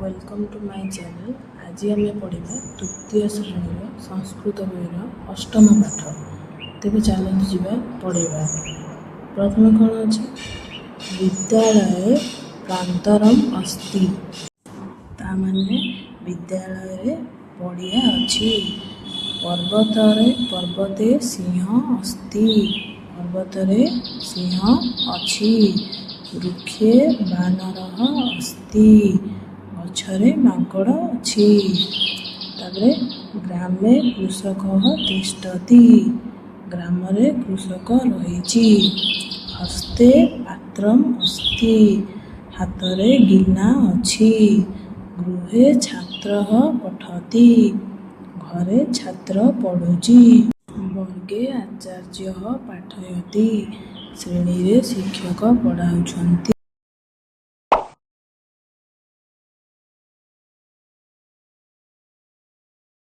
Welcome to my channel. आज आम पढ़ा तृतीय श्रेणी संस्कृत बहीर अष्टम पाठ। तेज चलते जावा पढ़ा। प्रथम कौन अच्छे विद्यालय प्रांतरम अस्ति तामाने विद्यालय पड़िया अच्छी। पर्वते सिंह अस्ति पर्वतरे सिंह अच्छी। वृक्षे बानर अस्ति गछरे माकड़ अच्छी। तापरे ग्रामे कृषक तिष्ठति ग्रामरे कृषक रहिछि। हस्ते पात्रम अस्ति हाथरे गिना अच्छी। गृहे छात्र पठति घरे छात्र पढ़ुछि। वर्गे आचार्य पाठयति श्रेणी रे शिक्षक पढ़ाउछन्ति।